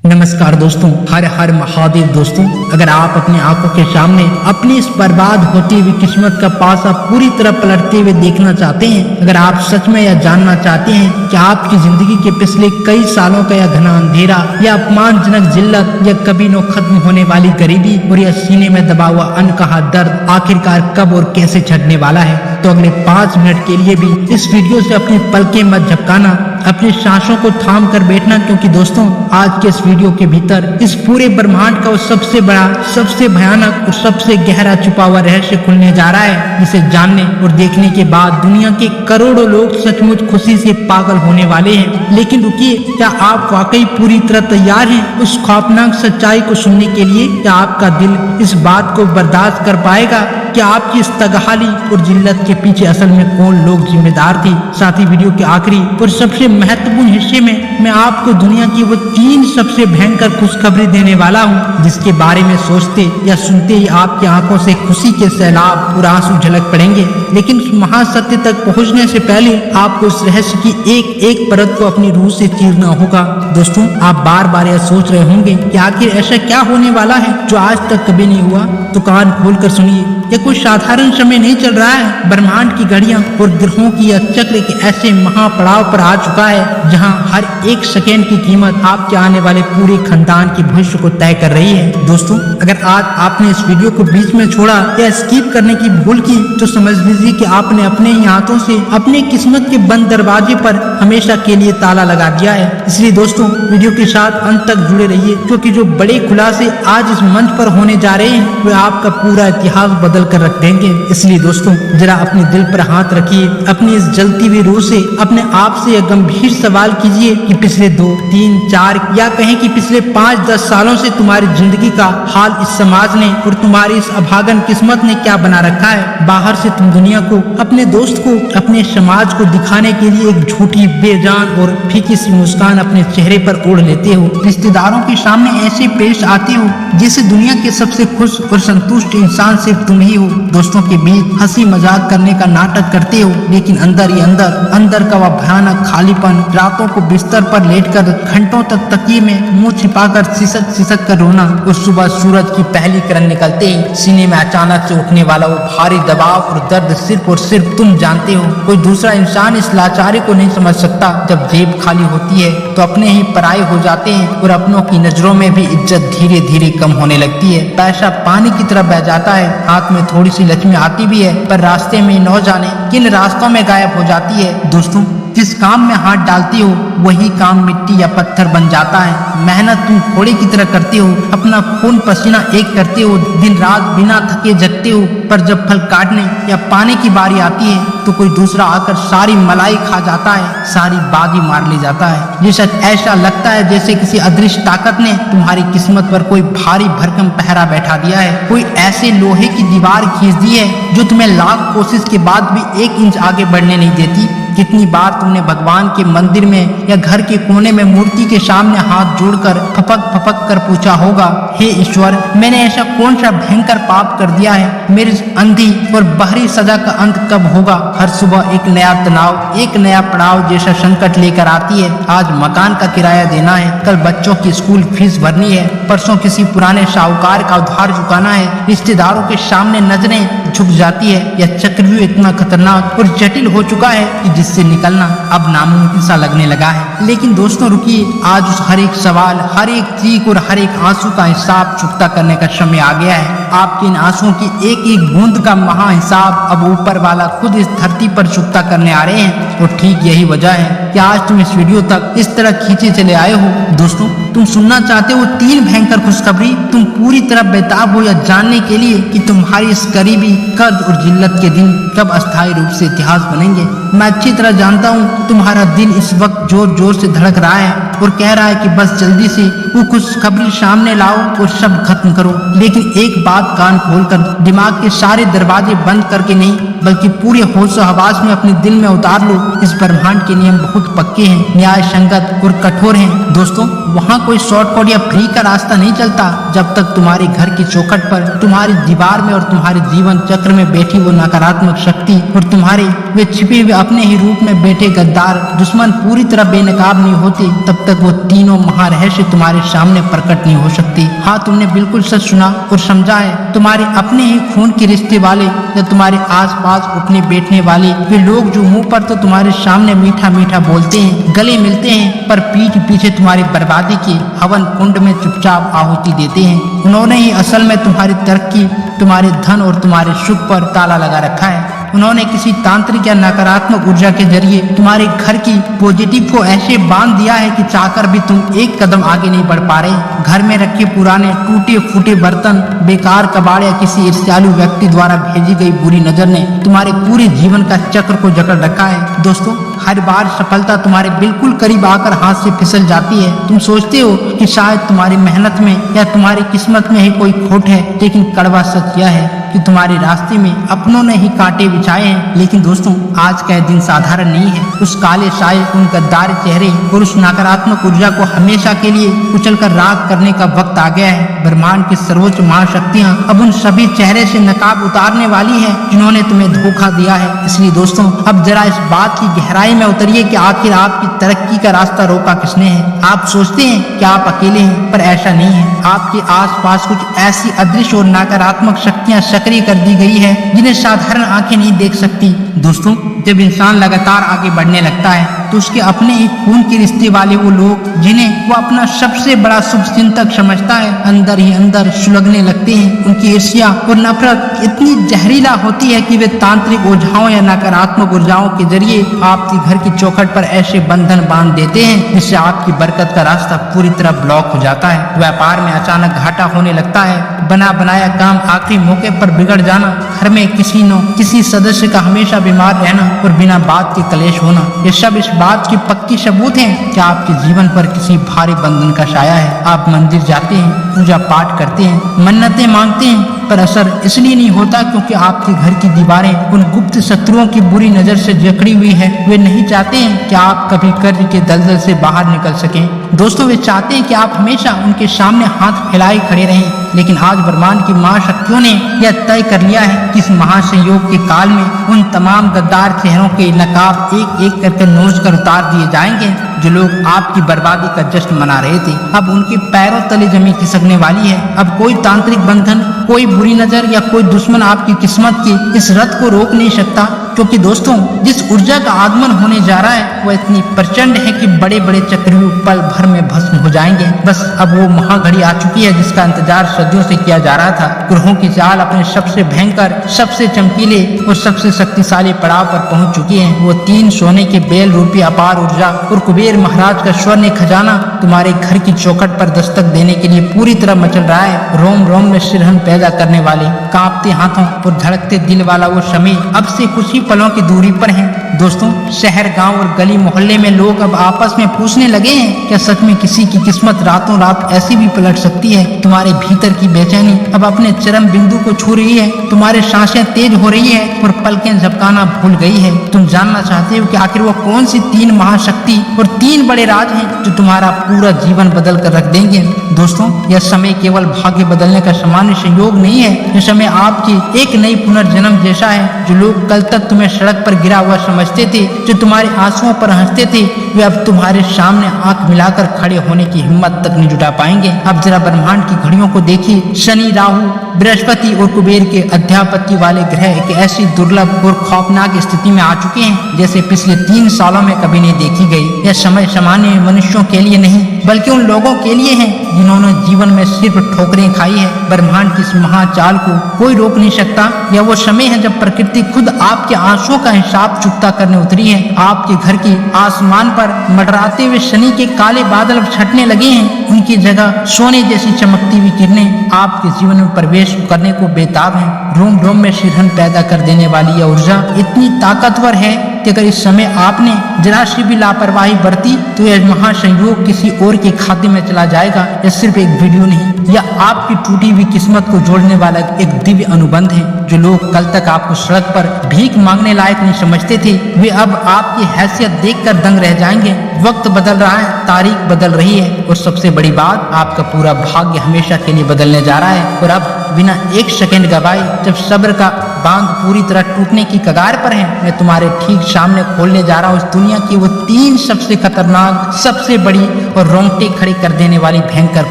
नमस्कार दोस्तों, हर हर महादेव दोस्तों। अगर आप अपनी आंखों के सामने अपनी इस बर्बाद होती हुई किस्मत का पासा पूरी तरह पलटते हुए देखना चाहते हैं, अगर आप सच में यह जानना चाहते हैं कि आपकी जिंदगी के पिछले कई सालों का यह घना अंधेरा या अपमानजनक जिल्लत या कभी न खत्म होने वाली गरीबी और यह सीने में दबा हुआ अनकहा दर्द आखिरकार कब और कैसे छटने वाला है, तो अगले 5 मिनट के लिए भी इस वीडियो से अपनी पलकें मत झपकाना, अपनी सांसों को थाम कर बैठना, क्योंकि दोस्तों आज के इस वीडियो के भीतर इस पूरे ब्रह्मांड का वो सबसे बड़ा, सबसे भयानक और सबसे गहरा छुपा हुआ रहस्य खुलने जा रहा है, जिसे जानने और देखने के बाद दुनिया के करोड़ों लोग सचमुच खुशी से पागल होने वाले हैं। लेकिन रुकिए, क्या आप वाकई पूरी तरह तैयार हैं उस खौफनाक सच्चाई को सुनने के लिए? क्या आपका दिल इस बात को बर्दाश्त कर पाएगा कि आपकी इस तगहाली और जिल्लत के पीछे असल में कौन लोग जिम्मेदार थे? साथ ही वीडियो के आखिरी और सबसे महत्वपूर्ण हिस्से में मैं आपको दुनिया की वो 3 सबसे भयंकर खुशखबरी देने वाला हूँ, जिसके बारे में सोचते या सुनते ही आपकी आंखों से खुशी के सैलाब और आंसू झलक पड़ेंगे। लेकिन उस महासत्य तक पहुँचने से पहले आपको इस रहस्य की एक एक परत को अपनी रूह से चीरना होगा। दोस्तों, आप बार बार यह सोच रहे होंगे कि आखिर ऐसा क्या होने वाला है जो आज तक कभी नहीं हुआ, तो कान खोल कर सुनिए। यह कोई साधारण समय नहीं चल रहा है। ब्रह्मांड की घड़ियां और ग्रहों की यह चक्र के ऐसे महापड़ाव पर आ चुका है जहां हर एक सेकेंड की कीमत आपके आने वाले पूरे खानदान के भविष्य को तय कर रही है। दोस्तों, अगर आज आपने इस वीडियो को बीच में छोड़ा या स्किप करने की भूल की, तो समझ लीजिए कि आपने अपने ही हाथों से अपने किस्मत के बंद दरवाजे पर हमेशा के लिए ताला लगा दिया है। इसलिए दोस्तों, वीडियो के साथ अंत तक जुड़े रहिए, क्योंकि जो बड़े खुलासे आज इस मंच पर होने जा रहे हैं वे आपका पूरा इतिहास बदल कर रख देंगे। इसलिए दोस्तों, जरा अपने दिल पर हाथ रखिए, अपनी इस जलती हुई रूह से अपने आप से यह गंभीर सवाल कीजिए कि पिछले 2, 3, 4 या कहें कि पिछले 5-10 सालों से तुम्हारी जिंदगी का हाल इस समाज ने और तुम्हारी इस अभागन किस्मत ने क्या बना रखा है। बाहर से तुम दुनिया को, अपने दोस्त को, अपने समाज को दिखाने के लिए एक झूठी, बेजान और फीकी सी मुस्कान अपने चेहरे पर ओढ़ लेते हो। रिश्तेदारों के सामने ऐसे पेश आते हो जैसे दुनिया के सबसे खुश और संतुष्ट इंसान सिर्फ तुम ही हो। दोस्तों के बीच हंसी मजाक करने का नाटक करते हो, लेकिन अंदर ही अंदर का वह भयानक खालीपन, रातों को बिस्तर पर लेटकर घंटों तक तकिए में मुंह छिपाकर सिसक कर रोना, और सुबह सूरज की पहली किरण निकलते ही सीने में अचानक से उठने वाला वो भारी दबाव और दर्द सिर्फ और सिर्फ तुम जानते हो। कोई दूसरा इंसान इस लाचारी को नहीं समझ सकता। जब जेब खाली होती है तो अपने ही पराये हो जाते हैं और अपनों की नजरों में भी इज्जत धीरे धीरे कम होने लगती है। पैसा पानी की तरह बह जाता है, हाथ में थोड़ी सी लक्ष्मी आती भी है, पर रास्ते में न जाने किन रास्तों में गायब हो जाती है। दोस्तों, जिस काम में हाथ डालती हो वही काम मिट्टी या पत्थर बन जाता है। मेहनत तुम घोड़े की तरह करते हो, अपना खून पसीना एक करते हो, दिन रात बिना थके जगते हो, पर जब फल काटने या पाने की बारी आती है तो कोई दूसरा आकर सारी मलाई खा जाता है, सारी बागी मार ले जाता है। जैसा ऐसा लगता है जैसे किसी अदृश्य ताकत ने तुम्हारी किस्मत पर कोई भारी भरकम पहरा बैठा दिया है, कोई ऐसे लोहे की दीवार खींच दी है जो तुम्हें लाख कोशिश के बाद भी 1 इंच आगे बढ़ने नहीं देती। कितनी बार तुमने भगवान के मंदिर में या घर के कोने में मूर्ति के सामने हाथ जोड़कर फपक कर पूछा होगा, हे ईश्वर, मैंने ऐसा कौन सा भयंकर पाप कर दिया है, मेरी अंधी और बहरी सजा का अंत कब होगा? हर सुबह एक नया तनाव, एक नया पड़ाव जैसा संकट लेकर आती है। आज मकान का किराया देना है, कल बच्चों की स्कूल फीस भरनी है, परसों किसी पुराने साहूकार का उधार चुकाना है, रिश्तेदारों के सामने नजरें झुक जाती है। यह चक्रव्यूह इतना खतरनाक और जटिल हो चुका है कि जिससे निकलना अब नामुमकिन सा लगने लगा है। लेकिन दोस्तों रुकिए, आज उस हर एक सवाल, हर एक चीख और हर एक आंसू का हिसाब चुकता करने का समय आ गया है। आपके इन आंसुओं की एक एक बूंद का महा हिसाब अब ऊपर वाला खुद इस धरती पर चुकता करने आ रहे हैं। और ठीक यही वजह है कि आज तुम इस वीडियो तक इस तरह खींचे चले आए हो। दोस्तों, तुम सुनना चाहते हो 3 भयंकर खुशखबरी? तुम पूरी तरह बेताब हो यह जानने के लिए कि तुम्हारी इस करीबी कर्ज और जिल्लत के दिन कब अस्थायी रूप से इतिहास बनेंगे। मैं अच्छी तरह जानता हूँ तुम्हारा दिल इस वक्त जोर जोर से धड़क रहा है और कह रहा है कि बस जल्दी से वो खुशखबरी सामने लाओ और सब खत्म करो। लेकिन एक बात कान खोलकर, दिमाग के सारे दरवाजे बंद करके नहीं, बल्कि पूरे होश हवास में अपने दिल में उतार लो। इस ब्रह्मांड के नियम बहुत पक्के हैं, न्याय संगत और कठोर हैं। दोस्तों, वहाँ कोई शॉर्टकट या फ्री का रास्ता नहीं चलता। जब तक तुम्हारे घर की चौखट पर, तुम्हारी दीवार में और तुम्हारे जीवन चक्र में बैठी वो नकारात्मक शक्ति और तुम्हारे वे छिपे हुए अपने ही रूप में बैठे गद्दार दुश्मन पूरी तरह बेनकाब नहीं होते, तब तक वो तीनों महारहस्य तुम्हारे सामने प्रकट नहीं हो सकती। हाँ, तुमने बिल्कुल सच सुना और समझा है। तुम्हारे अपने ही खून के रिश्ते वाले या तुम्हारे आसपास उठने बैठने वाले वे लोग जो मुंह पर तो तुम्हारे सामने मीठा मीठा बोलते हैं, गले मिलते हैं, पर पीठ पीछे तुम्हारी बर्बादी के हवन कुंड में चुपचाप आहुति देते हैं, उन्होंने ही असल में तुम्हारी तरक्की, तुम्हारे धन और तुम्हारे सुख पर ताला लगा रखा है। उन्होंने किसी तांत्रिक या नकारात्मक ऊर्जा के जरिए तुम्हारे घर की पॉजिटिव को ऐसे बांध दिया है कि चाहकर भी तुम एक कदम आगे नहीं बढ़ पा रहे। घर में रखे पुराने टूटे फूटे बर्तन, बेकार कबाड़ या किसी ईर्ष्यालु व्यक्ति द्वारा भेजी गई बुरी नजर ने तुम्हारे पूरे जीवन का चक्र को जकड़ रखा है। दोस्तों, हर बार सफलता तुम्हारे बिल्कुल करीब आकर हाथ से फिसल जाती है। तुम सोचते हो कि शायद तुम्हारी मेहनत में या तुम्हारी किस्मत में ही कोई खोट है, लेकिन कड़वा सच यह है कि तुम्हारे रास्ते में अपनों ने ही कांटे बिछाए हैं। लेकिन दोस्तों, आज का दिन साधारण नहीं है। उस काले साए, उन गद्दार चेहरे और उस नकारात्मक ऊर्जा को हमेशा के लिए कुचलकर राख करने का वक्त आ गया है। ब्रह्मांड की सर्वोच्च महाशक्तियां अब उन सभी चेहरे से नकाब उतारने वाली है जिन्होंने तुम्हें धोखा दिया है। इसलिए दोस्तों, अब जरा इस बात की गहराई में उतरिए कि आखिर आपकी तरक्की का रास्ता रोका किसने है। आप सोचते हैं कि आप अकेले हैं, पर ऐसा नहीं है। आपके आसपास कुछ ऐसी अदृश्य और नकारात्मक शक्तियां सक्रिय कर दी गई है जिन्हें साधारण आंखें नहीं देख सकती। दोस्तों, जब इंसान लगातार आगे बढ़ने लगता है तो उसके अपने ही खून के रिश्ते वाले वो लोग जिन्हें वो अपना सबसे बड़ा शुभचिंतक समझता है, अंदर ही अंदर सुलगने लगते हैं। उनकी ईर्ष्या और नफरत इतनी जहरीला होती है कि वे तांत्रिक ओझाओं या नकारात्मक ऊर्जाओं के जरिए आपके घर की चौखट पर ऐसे बंधन बांध देते हैं जिससे आपकी बरकत का रास्ता पूरी तरह ब्लॉक हो जाता है। व्यापार में अचानक घाटा होने लगता है, बना बनाया काम आखिरी मौके पर बिगड़ जाना, घर में किसी सदस्य का हमेशा बीमार रहना और बिना बात के कलेश होना, ये सब इस बात की पक्की सबूत हैं कि आपके जीवन पर किसी भारी बंधन का साया है। आप मंदिर जाते हैं, पूजा पाठ करते हैं, मन्नतें मांगते हैं, पर असर इसलिए नहीं होता क्योंकि आपके घर की दीवारें उन गुप्त शत्रुओं की बुरी नजर से जकड़ी हुई है। वे नहीं चाहते हैं कि आप कभी कर्ज के दलदल से बाहर निकल सकें। दोस्तों, वे चाहते हैं कि आप हमेशा उनके सामने हाथ फैलाए खड़े रहें। लेकिन आज ब्रह्मांड की महाशक्तियों ने यह तय कर लिया है कि इस महासंयोग के काल में उन तमाम गद्दार चेहरों के नकाब एक एक करके नोच कर उतार दिए जाएंगे जो लोग आपकी बर्बादी का जश्न मना रहे थे। अब उनके पैरों तले जमीन खिसकने वाली है। अब कोई तांत्रिक बंधन, कोई बुरी नजर या कोई दुश्मन आपकी किस्मत के इस रथ को रोक नहीं सकता, क्योंकि दोस्तों, जिस ऊर्जा का आगमन होने जा रहा है वह इतनी प्रचंड है कि बड़े बड़े चक्रव्यूह पल भर में भस्म हो जाएंगे। बस अब वो महाघड़ी आ चुकी है जिसका इंतजार सदियों से किया जा रहा था। ग्रहों की चाल अपने सबसे भयंकर, सबसे चमकीले और सबसे शक्तिशाली पड़ाव पर पहुंच चुकी है। वो 3 सोने के बेल रूपी अपार ऊर्जा और कुबेर महाराज का स्वर्ण खजाना तुम्हारे घर की चौखट पर दस्तक देने के लिए पूरी तरह मचल रहा है। रोम रोम में सिरहन पैदा करने वाले, कांपते हाथों और धड़कते दिल वाला वो समय अब से कुछ ही पलों की दूरी पर है। दोस्तों, शहर, गांव और गली मोहल्ले में लोग अब आपस में पूछने लगे हैं, क्या सच में किसी की किस्मत रातों रात ऐसी भी पलट सकती है? तुम्हारे भीतर की बेचैनी अब अपने चरम बिंदु को छू रही है। तुम्हारे सांसें तेज हो रही है और पलकें झपकाना भूल गई है। तुम जानना चाहते हो कि आखिर वो कौन सी 3 महाशक्ति और 3 बड़े राज हैं जो तुम्हारा पूरा जीवन बदल कर रख देंगे? दोस्तों, यह समय केवल भाग्य बदलने का सामान्य संयोग नहीं है। यह समय आपकी एक नई पुनर्जन्म जैसा है। जो लोग कल तक तुम्हें सड़क पर गिरा हुआ समझते थे, जो तुम्हारे आंसुओं पर हंसते थे, वे अब तुम्हारे सामने आंख मिलाकर खड़े होने की हिम्मत तक नहीं जुटा पाएंगे। अब जरा ब्रह्मांड की घड़ियों को देखिए। शनि, राहु, बृहस्पति और कुबेर के अध्यापत्य वाले ग्रह एक ऐसी दुर्लभ और खौफनाक स्थिति में आ चुके हैं जैसे पिछले 3 सालों में कभी नहीं देखी गई। यह समय सामान्य मनुष्यों के लिए नहीं बल्कि उन लोगों के लिए है जिन्होंने जीवन में सिर्फ ठोकरें खाई है। ब्रह्मांड की इस महाचाल को कोई रोक नहीं सकता। यह वो समय है जब प्रकृति खुद आपके आंसुओं का हिसाब चुकता करने उतरी है। आपके घर के आसमान पर मंडराते हुए शनि के काले बादल छटने लगे हैं। उनकी जगह सोने जैसी चमकती हुई किरणें आपके जीवन में प्रवेश करने को बेताब हैं। रोम रोम में सिरहन पैदा कर देने वाली यह ऊर्जा इतनी ताकतवर है कि अगर इस समय आपने जरा सी भी लापरवाही बरती तो यह महासंयोग किसी और के खाते में चला जाएगा। यह सिर्फ एक वीडियो नहीं, यह आपकी टूटी हुई किस्मत को जोड़ने वाला एक दिव्य अनुबंध है। जो लोग कल तक आपको सड़क पर भीख मांगने लायक नहीं समझते थे, वे अब आपकी हैसियत देखकर दंग रह जाएंगे। वक्त बदल रहा है, तारीख बदल रही है और सबसे बड़ी बात, आपका पूरा भाग्य हमेशा के लिए बदलने जा रहा है। और अब बिना एक सेकंड गवाए, जब सब्र का बांध पूरी तरह टूटने की कगार पर है, मैं तुम्हारे ठीक सामने खोलने जा रहा हूँ इस दुनिया की वो 3 सबसे खतरनाक, सबसे बड़ी और रोंगटे खड़े कर देने वाली भयंकर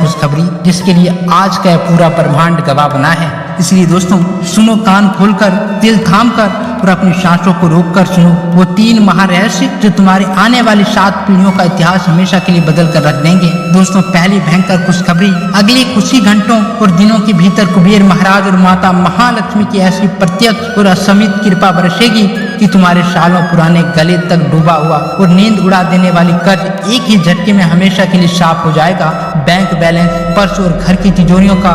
खुशखबरी, जिसके लिए आज का पूरा ब्रह्मांड गवाह बना है। इसलिए दोस्तों सुनो, कान खोलकर, दिल थामकर और अपनी सांसों को रोककर सुनो वो 3 महारहस्य जो तुम्हारे आने वाली 7 पीढ़ियों का इतिहास हमेशा के लिए बदल कर रख देंगे। दोस्तों पहली भयंकर खुशखबरी, अगले कुछ ही घंटों और दिनों के भीतर कुबेर महाराज और माता महालक्ष्मी की ऐसी प्रत्यक्ष और असीमित कृपा बरसेगी कि तुम्हारे सालों पुराने गले तक डूबा हुआ और नींद उड़ा देने वाली कर्ज एक ही झटके में हमेशा के लिए साफ हो जाएगा। बैंक बैलेंस, पर्स और घर की तिजोरियों का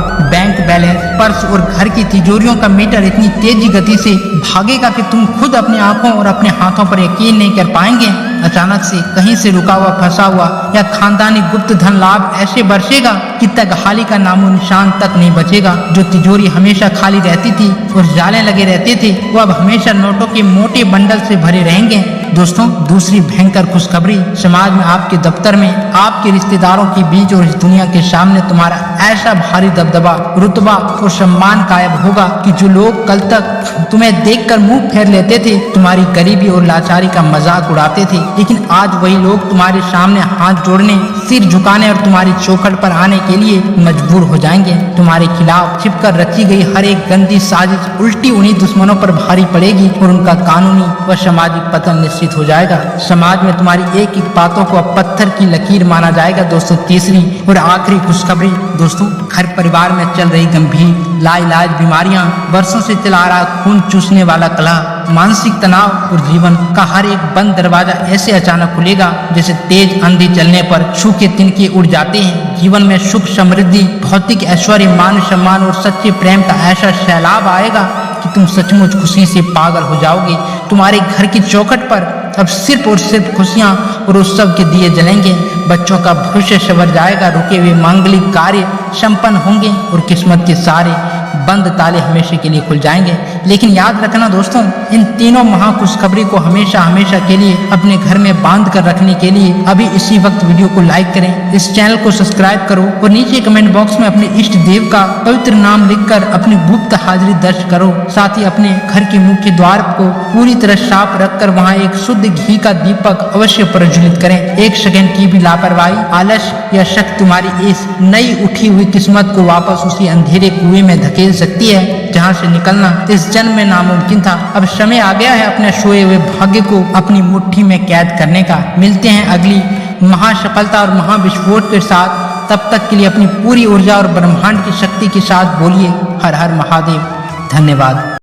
घर की तिजोरियों का मीटर इतनी तेजी गति से भागेगा कि तुम खुद अपनी आंखों और अपने हाथों पर यकीन नहीं कर पाएंगे। अचानक से कहीं से रुका हुआ, फंसा हुआ या खानदानी गुप्त धन लाभ ऐसे बरसेगा कि तगहाली का नामो निशान तक नहीं बचेगा। जो तिजोरी हमेशा खाली रहती थी और जाले लगे रहते थे, वो अब हमेशा नोटों के मोटे बंडल से भरे रहेंगे। दोस्तों दूसरी भयंकर खुशखबरी, समाज में, आपके दफ्तर में, आपके रिश्तेदारों के बीच और इस दुनिया के सामने तुम्हारा ऐसा भारी दबदबा, रुतबा और सम्मान कायम होगा कि जो लोग कल तक तुम्हें देखकर मुंह फेर लेते थे, तुम्हारी गरीबी और लाचारी का मजाक उड़ाते थे, लेकिन आज वही लोग तुम्हारे सामने हाथ जोड़ने, सिर झुकाने और तुम्हारी चौखट पर आने के लिए मजबूर हो जाएंगे। तुम्हारे खिलाफ छिपकर रची गई हर एक गंदी साजिश उल्टी उन्हीं दुश्मनों पर भारी पड़ेगी और उनका कानूनी व सामाजिक पतन निश्चित हो जाएगा। समाज में तुम्हारी एक एक बातों को अब पत्थर की लकीर माना जाएगा। दोस्तों तीसरी और आखिरी खुशखबरी, दोस्तों घर परिवार में चल रही गंभीर लाइलाज बीमारियां, वर्षों से चला रहा खून चूसने वाला कलह, मानसिक तनाव और जीवन का हर एक बंद दरवाजा ऐसे अचानक खुलेगा जैसे तेज आंधी चलने पर सूखे तिनके उड़ जाते हैं। जीवन में सुख, समृद्धि, भौतिक ऐश्वर्य, मान सम्मान और सच्चे प्रेम का ऐसा सैलाब आएगा कि तुम सचमुच खुशी से पागल हो जाओगे। तुम्हारे घर की चौखट पर अब सिर्फ और सिर्फ खुशियां और उत्सव के दिए जलेंगे। बच्चों का भविष्य संवर जाएगा, रुके हुए मांगलिक कार्य संपन्न होंगे और किस्मत के सारे बंद ताले हमेशा के लिए खुल जाएंगे। लेकिन याद रखना दोस्तों, इन तीनों महा खुशखबरी को हमेशा हमेशा के लिए अपने घर में बांध कर रखने के लिए अभी इसी वक्त वीडियो को लाइक करें, इस चैनल को सब्सक्राइब करो और नीचे कमेंट बॉक्स में अपने इष्ट देव का पवित्र नाम लिखकर अपनी गुप्त हाजिरी दर्ज करो। साथ ही अपने घर के मुख्य द्वार को पूरी तरह साफ रखकर वहाँ एक शुद्ध घी का दीपक अवश्य प्रज्वलित करें। 1 सेकंड की भी लापरवाही, आलस्य या शक तुम्हारी इस नई उठी हुई किस्मत को वापस उसी अंधेरे कुएं में धकेल सकती है जहां से निकलना इस जन्म में नामुमकिन था। अब समय आ गया है अपने सोए हुए भाग्य को अपनी मुट्ठी में कैद करने का। मिलते हैं अगली महासफलता और महाविस्फोट के साथ। तब तक के लिए अपनी पूरी ऊर्जा और ब्रह्मांड की शक्ति के साथ बोलिए हर हर महादेव। धन्यवाद।